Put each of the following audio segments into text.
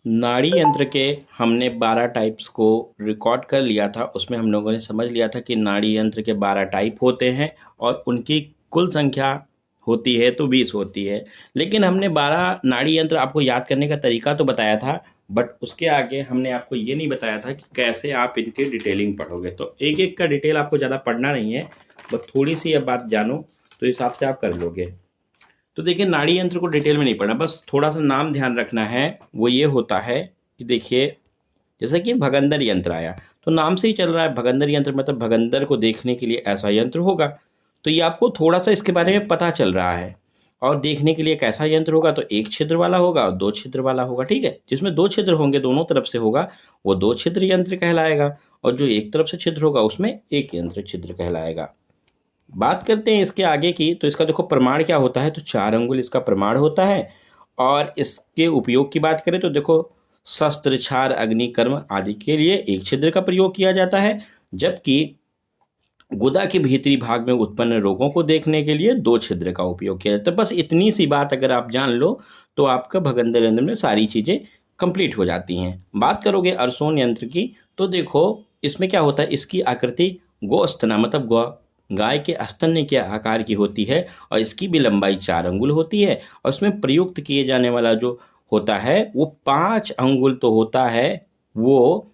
नाड़ी यंत्र के हमने 12 टाइप्स को रिकॉर्ड कर लिया था। उसमें हम लोगों ने समझ लिया था कि नाड़ी यंत्र के 12 टाइप होते हैं और उनकी कुल संख्या होती है तो 20 होती है। लेकिन हमने 12 नाड़ी यंत्र आपको याद करने का तरीका तो बताया था, बट उसके आगे हमने आपको ये नहीं बताया था कि कैसे आप इनकी डिटेलिंग पढ़ोगे। तो एक एक का डिटेल आपको ज़्यादा पढ़ना नहीं है, बस थोड़ी सी अब बात जानो तो इस हिसाब से आप कर लोगे। तो देखिए, नाड़ी यंत्र को डिटेल में नहीं पढ़ना, बस थोड़ा सा नाम ध्यान रखना है। वो ये होता है कि देखिए, जैसे कि भगंदर यंत्र आया तो नाम से ही चल रहा है भगंदर यंत्र, मतलब भगंदर को देखने के लिए ऐसा यंत्र होगा। तो ये आपको थोड़ा सा इसके बारे में पता चल रहा है। और देखने के लिए कैसा यंत्र होगा, तो एक छिद्र वाला होगा और दो छिद्र वाला होगा। ठीक है, जिसमें दो छिद्र होंगे दोनों तरफ से होगा वो दो छिद्र यंत्र कहलाएगा, और जो एक तरफ से छिद्र होगा उसमें एक यंत्र छिद्र कहलाएगा। बात करते हैं इसके आगे की, तो इसका देखो प्रमाण क्या होता है, तो 4 अंगुल इसका प्रमाण होता है। और इसके उपयोग की बात करें तो देखो, शस्त्र, छार, अग्नि, कर्म आदि के लिए एक छिद्र का प्रयोग किया जाता है, जबकि गुदा के भीतरी भाग में उत्पन्न रोगों को देखने के लिए दो छिद्र का उपयोग किया जाता है। बस इतनी सी बात अगर आप जान लो तो आपका भगंदर यंत्र में सारी चीजें कंप्लीट हो जाती हैं। बात करोगे अरसोन यंत्र की, तो देखो इसमें क्या होता है, इसकी आकृति गोस्तना मतलब गाय के स्तन्य के आकार की होती है, और इसकी भी लंबाई 4 अंगुल होती है। और उसमें प्रयुक्त किए जाने वाला जो होता है वो 5 अंगुल तो होता है, वो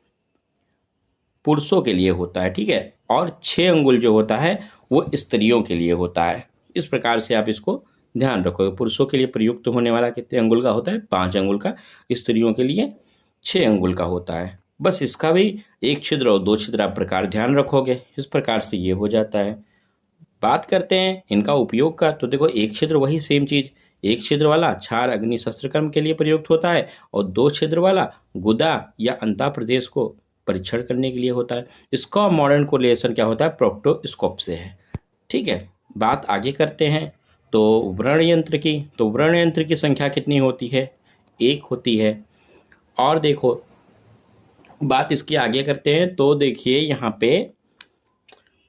पुरुषों के लिए होता है। ठीक है, और 6 अंगुल जो होता है वो स्त्रियों के लिए होता है। इस प्रकार से आप इसको ध्यान रखोगे। पुरुषों के लिए प्रयुक्त होने वाला कितने अंगुल का होता है, 5 अंगुल का। स्त्रियों के लिए 6 अंगुल का होता है। बस इसका भी एक छिद्र और दो छिद्र आप प्रकार ध्यान रखोगे। इस प्रकार से ये हो जाता है। बात करते हैं इनका उपयोग का, तो देखो एक छिद्र वही सेम चीज, एक छिद्र वाला छार, अग्नि, शस्त्र, कर्म के लिए प्रयुक्त होता है, और दो छिद्र वाला गुदा या अंता प्रदेश को परीक्षण करने के लिए होता है। इसका मॉडर्न कोरिलेशन क्या होता है, प्रोक्टोस्कोप से है। ठीक है, बात आगे करते हैं तो व्रण यंत्र की। तो व्रण यंत्र की संख्या कितनी होती है, एक होती है। और देखो बात इसकी आगे करते हैं, तो देखिए यहाँ पे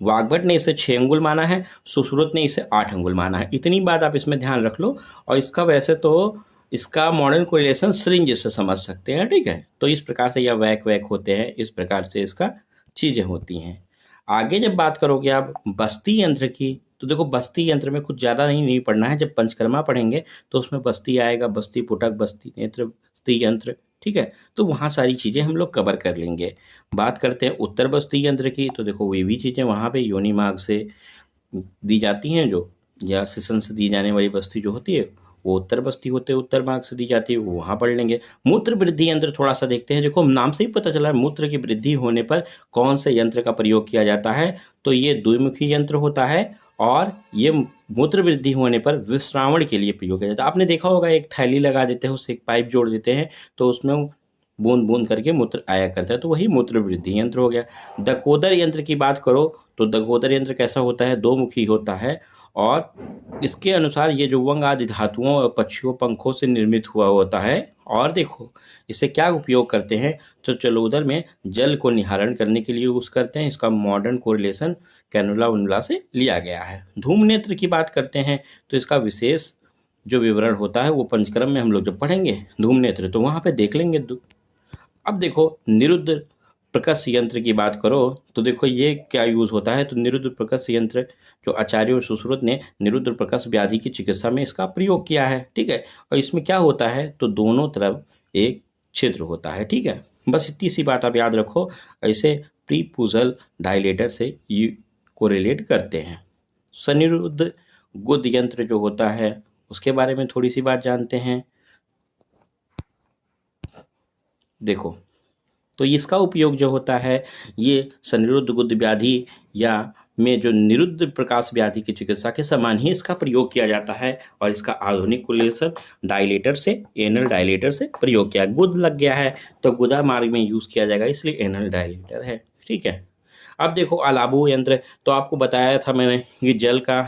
वाग्भट ने इसे 6 अंगुल माना है, सुश्रुत ने इसे 8 अंगुल माना है। इतनी बात आप इसमें ध्यान रख लो। और इसका वैसे तो इसका मॉडर्न कोरिलेशन सिरिंज से समझ सकते हैं। ठीक है, तो इस प्रकार से यह वैक वैक होते हैं, इस प्रकार से इसका चीजें होती हैं। आगे जब बात करोगे आप बस्ती यंत्र की, तो देखो बस्ती यंत्र में कुछ ज़्यादा नहीं पढ़ना है। जब पंचकर्मा पढ़ेंगे तो उसमें बस्ती आएगा, बस्ती पुटक, बस्ती नेत्र, बस्ती यंत्र। ठीक है, तो वहाँ सारी चीज़ें हम लोग कवर कर लेंगे। बात करते हैं उत्तर बस्ती यंत्र की, तो देखो वे भी चीज़ें वहाँ पे योनि मार्ग से दी जाती हैं, जो या सिसन से दी जाने वाली बस्ती जो होती है वो उत्तर बस्ती होते हैं, उत्तर मार्ग से दी जाती है, वो वहाँ पढ़ लेंगे। मूत्र वृद्धि यंत्र थोड़ा सा देखते हैं। देखो नाम से ही पता चला है मूत्र की वृद्धि होने पर कौन से यंत्र का प्रयोग किया जाता है, तो ये द्विमुखी यंत्र होता है। और ये मूत्र वृद्धि होने पर विश्रावण के लिए प्रयोग किया जाता है। आपने देखा होगा एक थैली लगा देते हैं, उससे एक पाइप जोड़ देते हैं, तो उसमें बूंद बूंद करके मूत्र आया करता है, तो वही मूत्र वृद्धि यंत्र हो गया। दकोदर यंत्र की बात करो तो दकोदर यंत्र कैसा होता है, दो मुखी होता है, और इसके अनुसार ये जो वंग आदि धातुओं और पक्षियों पंखों से निर्मित हुआ होता है। और देखो इसे क्या उपयोग करते हैं, तो जलोदर में जल को निहारण करने के लिए यूज करते हैं। इसका मॉडर्न कोरिलेशन कैनुला उनुला से लिया गया है। धूम नेत्र की बात करते हैं तो इसका विशेष जो विवरण होता है वो पंचक्रम में हम लोग जब पढ़ेंगे धूम नेत्र, तो वहाँ पे देख लेंगे। अब देखो निरुद्ध प्रकर्ष यंत्र की बात करो, तो देखो ये क्या यूज होता है, तो निरुद्ध प्रकर्ष यंत्र जो आचार्य और सुश्रुत ने निरुद्ध प्रकर्ष व्याधि की चिकित्सा में इसका प्रयोग किया है। ठीक है, और इसमें क्या होता है, तो दोनों तरफ एक छिद्र होता है। ठीक है, बस इतनी सी बात आप याद रखो। ऐसे प्रीपुजल डायलेटर से कोरिलेट करते हैं। सनिरुद्ध गुद यंत्र जो होता है उसके बारे में थोड़ी सी बात जानते हैं। देखो तो इसका उपयोग जो होता है ये सनिरुद्ध गुद व्याधि या में जो निरुद्ध प्रकाश व्याधि की चिकित्सा के समान ही इसका प्रयोग किया जाता है। और इसका आधुनिक कोरिलेशन डायलेटर से, एनल डायलेटर से प्रयोग किया। गुद लग गया है तो गुदा मार्ग में यूज किया जाएगा, इसलिए एनल डायलेटर है। ठीक है, अब देखो अलाबू यंत्र, तो आपको बताया था मैंने कि जल का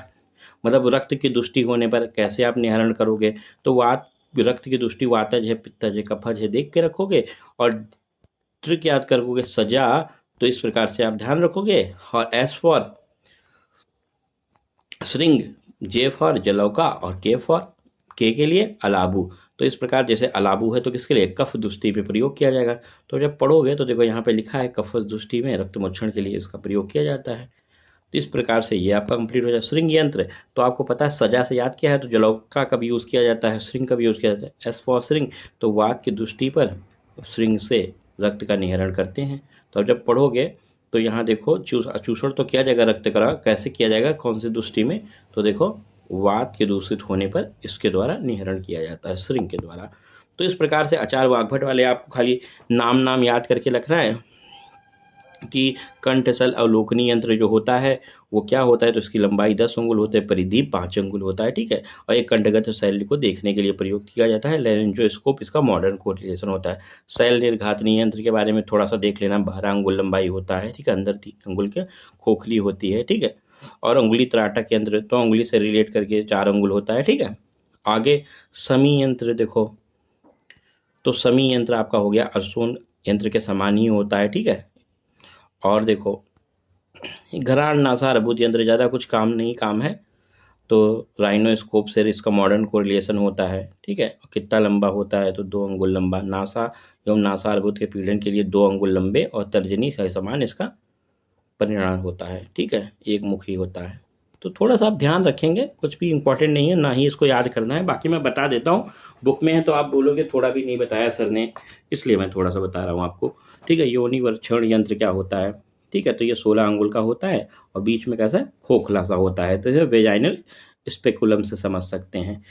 मतलब रक्त की दुष्टि होने पर कैसे आप निहरण करोगे, तो वात, रक्त की दुष्टि वातज है, पित्तज है, कफज है, देख के रखोगे। और ट्रिक याद करोगे सजा, तो इस प्रकार से आप ध्यान रखोगे। और एस फॉर श्रृंग, जे फॉर जलौका, और के फॉर के लिए अलाबू, तो इस प्रकार जैसे अलाबू है तो किसके लिए, कफ दुष्टि पे प्रयोग किया जाएगा। तो जब पढ़ोगे तो देखो यहाँ पे लिखा है कफस दुष्टि में रक्त मोक्षण के लिए इसका प्रयोग किया जाता है। तो इस प्रकार से ये आपका कंप्लीट हो जाए। श्रृंग यंत्र तो आपको पता है सजा से याद किया है, तो जलौका का भी यूज़ किया जाता है, श्रृंग का भी यूज़ किया जाता है। एस फॉर श्रृंग तो वात की दृष्टि पर श्रृंग से रक्त का निहरण करते हैं। तो अब जब पढ़ोगे तो यहाँ देखो चूषण तो किया जाएगा रक्त का, कैसे किया जाएगा, कौन सी दृष्टि में, तो देखो वात के दूषित होने पर इसके द्वारा निहरण किया जाता है, श्रृंग के द्वारा। तो इस प्रकार से आचार वाग्भट वाले आपको खाली नाम याद करके रखना है कि कंठसल अवलोकनी यंत्र जो होता है वो क्या होता है, तो इसकी लंबाई 10 अंगुल होते हैं, परिधि 5 अंगुल होता है, ठीक है। और एक कंठगत शैल को देखने के लिए प्रयोग किया जाता है। लेरेंजोस्कोप इसका मॉडर्न कोरिलेशन होता है। शैल निर्घातनी यंत्र के बारे में थोड़ा सा देख लेना, 12 अंगुल लंबाई होता है, ठीक है, अंदर 3 अंगुल के खोखली होती है, ठीक है। और अंगुली त्राटक यंत्र तो अंगुली से रिलेट करके 4 अंगुल होता है, ठीक है। आगे समी यंत्र देखो, तो समी यंत्र आपका हो गया अर्सोन यंत्र के समान ही होता है, ठीक है। और देखो घराड़ नासा अर्बुद यंत्र ज़्यादा कुछ काम है, तो राइनोस्कोप से इसका मॉडर्न कोरिलेशन होता है, ठीक है। कितना लंबा होता है, तो 2 अंगुल लंबा। नासा एवं नासा अर्बुद के पीड़न के लिए 2 अंगुल लंबे और तर्जनी के समान इसका परिणाम होता है, ठीक है, एक मुखी होता है। तो थोड़ा सा आप ध्यान रखेंगे, कुछ भी इंपॉर्टेंट नहीं है, ना ही इसको याद करना है, बाकी मैं बता देता हूँ, बुक में है तो आप बोलोगे थोड़ा भी नहीं बताया सर ने, इसलिए मैं थोड़ा सा बता रहा हूँ आपको, ठीक है। योनिवर्षण यंत्र क्या होता है, ठीक है, तो ये 16 अंगुल का होता है और बीच में कैसा खोखला सा होता है, तो ये वेजाइनल स्पेकुलम से समझ सकते हैं।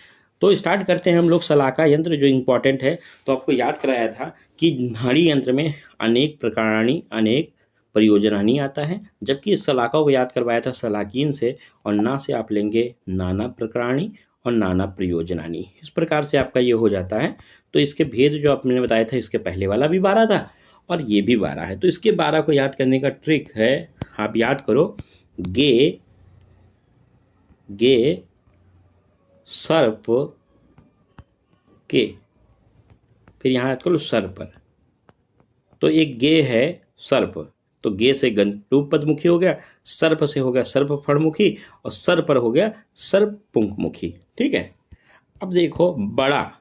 तो स्टार्ट करते हैं हम लोग सलाका यंत्र जो इम्पॉर्टेंट है। तो आपको याद कराया था कि नाड़ी यंत्र में अनेक प्रकाराणी अनेक परियोजनानी आता है, जबकि इस सलाका को याद करवाया था सलाकीन से, और ना से आप लेंगे नाना प्रकाराणी और नाना प्रयोजनानी। इस प्रकार से आपका ये हो जाता है। तो इसके भेद जो आपने बताया था, इसके पहले वाला भी 12 था और ये भी 12 है। तो इसके 12 को याद करने का ट्रिक है, आप याद करो, गे सर्प के, फिर यहाँ याद करो सर्प। तो एक गे है सर्प, तो गे से गंडूप पदमुखी हो गया, सर्प से हो गया सर्प फड़मुखी और सर पर हो गया सर्प पुंखमुखी, ठीक है। अब देखो बड़ा,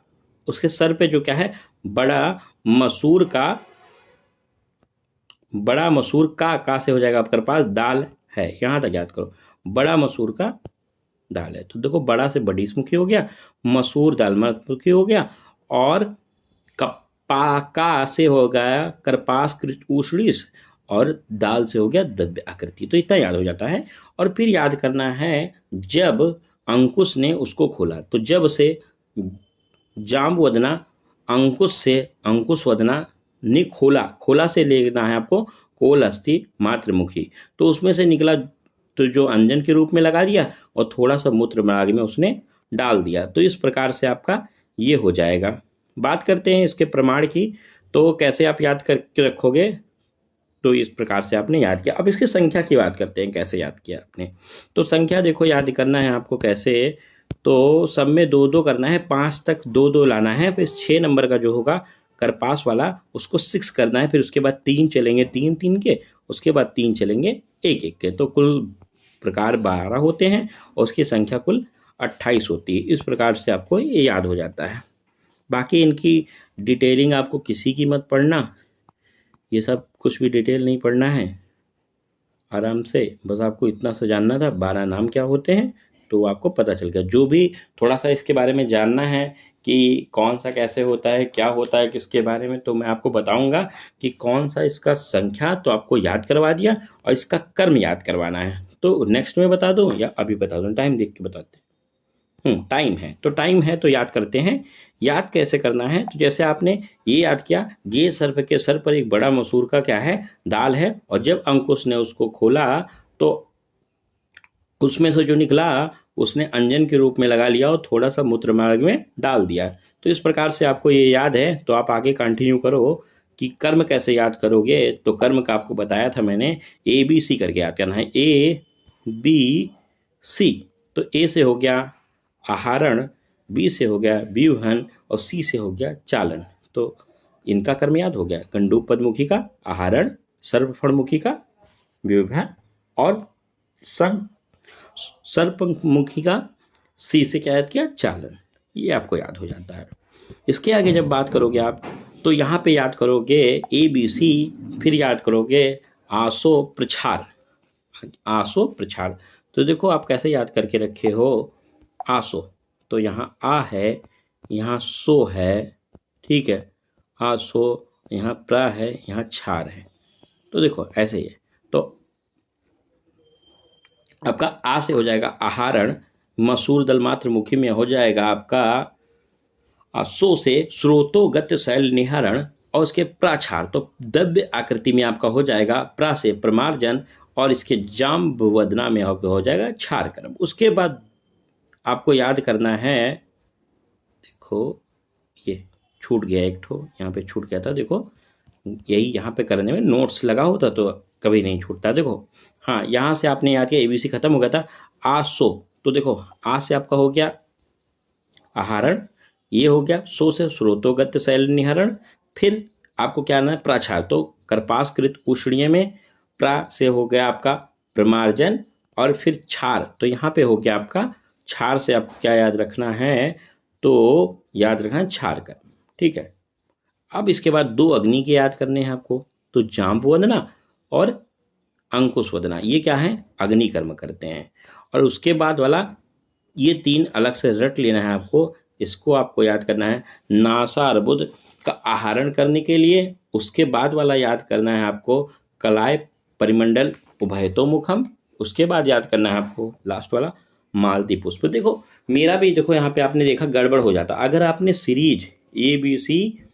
उसके सर पे जो क्या है, बड़ा मसूर का से हो जाएगा आपके पास दाल है, यहां तक याद करो, बड़ा मसूर का दाल है। तो देखो बड़ा से बड़ी मुखी हो गया, मसूर दाल मुखी हो गया, और कप्पा से हो गया करपास ऊषणीस, और दाल से हो गया दव्य आकृति। तो इतना याद हो जाता है। और फिर याद करना है जब अंकुश ने उसको खोला, तो जब से जाम्बवदना, अंकुश से अंकुशवदना ने खोला से लेना है आपको कोल अस्थि मातृमुखी, तो उसमें से निकला तो जो अंजन के रूप में लगा दिया और थोड़ा सा मूत्र मार्ग में उसने डाल दिया। तो इस प्रकार से आपका ये हो जाएगा। बात करते हैं इसके प्रमाण की, तो कैसे आप याद करके रखोगे, तो इस प्रकार से आपने याद किया। अब इसकी संख्या की बात करते हैं, कैसे याद किया आपने। तो संख्या देखो याद करना है आपको कैसे, तो सब में 2-2 करना है, 5 तक 2-2 लाना है, फिर 6 नंबर का जो होगा करपास वाला उसको 6 करना है, फिर उसके बाद 3 चलेंगे 3-3 के, उसके बाद 3 चलेंगे 1-1 के। तो कुल प्रकार 12 होते हैं और उसकी संख्या कुल 28 होती है। इस प्रकार से आपको ये याद हो जाता है। बाकी इनकी डिटेलिंग आपको किसी की मत पढ़ना, ये सब कुछ भी डिटेल नहीं पढ़ना है, आराम से बस आपको इतना सा जानना था 12 नाम क्या होते हैं, तो आपको पता चल गया। जो भी थोड़ा सा इसके बारे में जानना है कि कौन सा कैसे होता है, क्या होता है किसके बारे में, तो मैं आपको बताऊंगा कि कौन सा इसका संख्या तो आपको याद करवा दिया और इसका कर्म याद करवाना है। तो नेक्स्ट में बता दूं या अभी बता दूं, टाइम देख के बताते हैं। टाइम है तो टाइम है तो याद करते हैं। याद कैसे करना है, तो जैसे आपने ये याद किया, गे सर्प के सर पर एक बड़ा मसूर का क्या है, दाल है, और जब अंकुश ने उसको खोला तो उसमें से जो निकला उसने अंजन के रूप में लगा लिया और थोड़ा सा मूत्र मार्ग में डाल दिया। तो इस प्रकार से आपको ये याद है। तो आप आगे कंटिन्यू करो कि कर्म कैसे याद करोगे। तो कर्म का आपको बताया था मैंने, ABC करके याद करना है, ABC। तो A से हो गया आहारण, B से हो गया व्यूहन और C से हो गया चालन। तो इनका कर्म याद हो गया, गंडूप पदमुखी का आहारण, सर्पफणमुखी का व्यूहन और सर्पमुखी का C से क्या याद किया, चालन। ये आपको याद हो जाता है। इसके आगे जब बात करोगे आप तो यहाँ पे याद करोगे ABC, फिर याद करोगे आसो प्रछार, आसो प्रछार। तो देखो आप कैसे याद करके रखे हो, आसो तो यहाँ आ है, यहाँ सो है, ठीक है, आसो, यहाँ प्रा है, यहाँ छार है। तो देखो ऐसे ही है। तो आपका आ से हो जाएगा आहारण, मसूर दल मात्र मुखी में हो जाएगा आपका सो से स्रोतोगत शैल निहरण, और उसके प्राछार तो द्रव्य आकृति में आपका हो जाएगा प्रा से प्रमार्जन, और इसके जाम्ब वदना में हो जाएगा छार कर्म। उसके बाद आपको याद करना है, देखो ये छूट गया एक ठो, यहाँ पे छूट गया था, देखो यही यहाँ पे करने में नोट्स लगा होता तो कभी नहीं छूटता। देखो हाँ, यहाँ से आपने याद किया ABC खत्म हो गया था, आसो, तो देखो आ से आपका हो गया आहारण, ये हो गया, सो से स्रोतोगत शैल निहरण, फिर आपको क्या आना है प्राछार, तो कर्पासकृत उष्णीय में प्रा से हो गया आपका प्रमार्जन, और फिर छार, तो यहाँ पे हो गया आपका छार से आप क्या याद रखना है, तो याद रखना है छार कर, ठीक है। अब इसके बाद दो अग्नि के याद करने हैं आपको, तो जाम्बवदना और अंकुश वदना, ये क्या है अग्नि कर्म करते हैं। और उसके बाद वाला ये तीन अलग से रट लेना है आपको, इसको आपको याद करना है नासा अर्बुद का आहारण करने के लिए। उसके बाद वाला याद करना है आपको कलाय परिमंडल उभयतो मुखम। उसके बाद याद करना है आपको लास्ट वाला मालती पुष्प। देखो मेरा भी देखो यहाँ पे आपने देखा गड़बड़ हो जाता, अगर आपने सीरीज ABC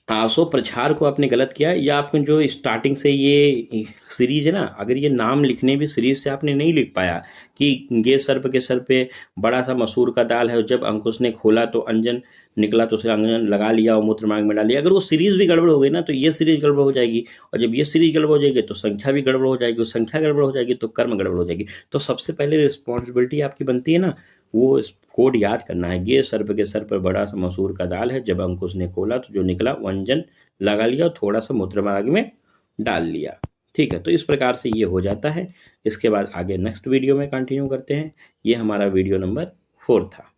आसो प्रछार को आपने गलत किया, या आपने जो स्टार्टिंग से ये सीरीज है ना, अगर ये नाम लिखने भी सीरीज से आपने नहीं लिख पाया कि गे सर्प के सर पे बड़ा सा मसूर का दाल है, और जब अंकुश ने खोला तो अंजन निकला, तो उसे अंजन लगा लिया और मूत्र मार्ग में डाल लिया, अगर वो सीरीज भी गड़बड़ हो गई ना तो ये सीरीज गड़बड़ हो जाएगी, और जब ये सीरीज गड़बड़ हो जाएगी तो संख्या भी गड़बड़ हो जाएगी, संख्या गड़बड़ हो जाएगी तो कर्म गड़बड़ हो जाएगी। तो सबसे पहले रिस्पॉन्सिबिलिटी आपकी बनती है ना, वो कोड याद करना है, गे सर्प के सर पर बड़ा सा मसूर का दाल है, जब अंकुश ने खोला तो जो निकला वो अंजन लगा लिया और थोड़ा सा मूत्र मार्ग में डाल लिया, ठीक है। तो इस प्रकार से ये हो जाता है। इसके बाद आगे नेक्स्ट वीडियो में कंटिन्यू करते हैं। ये हमारा वीडियो नंबर 4 था।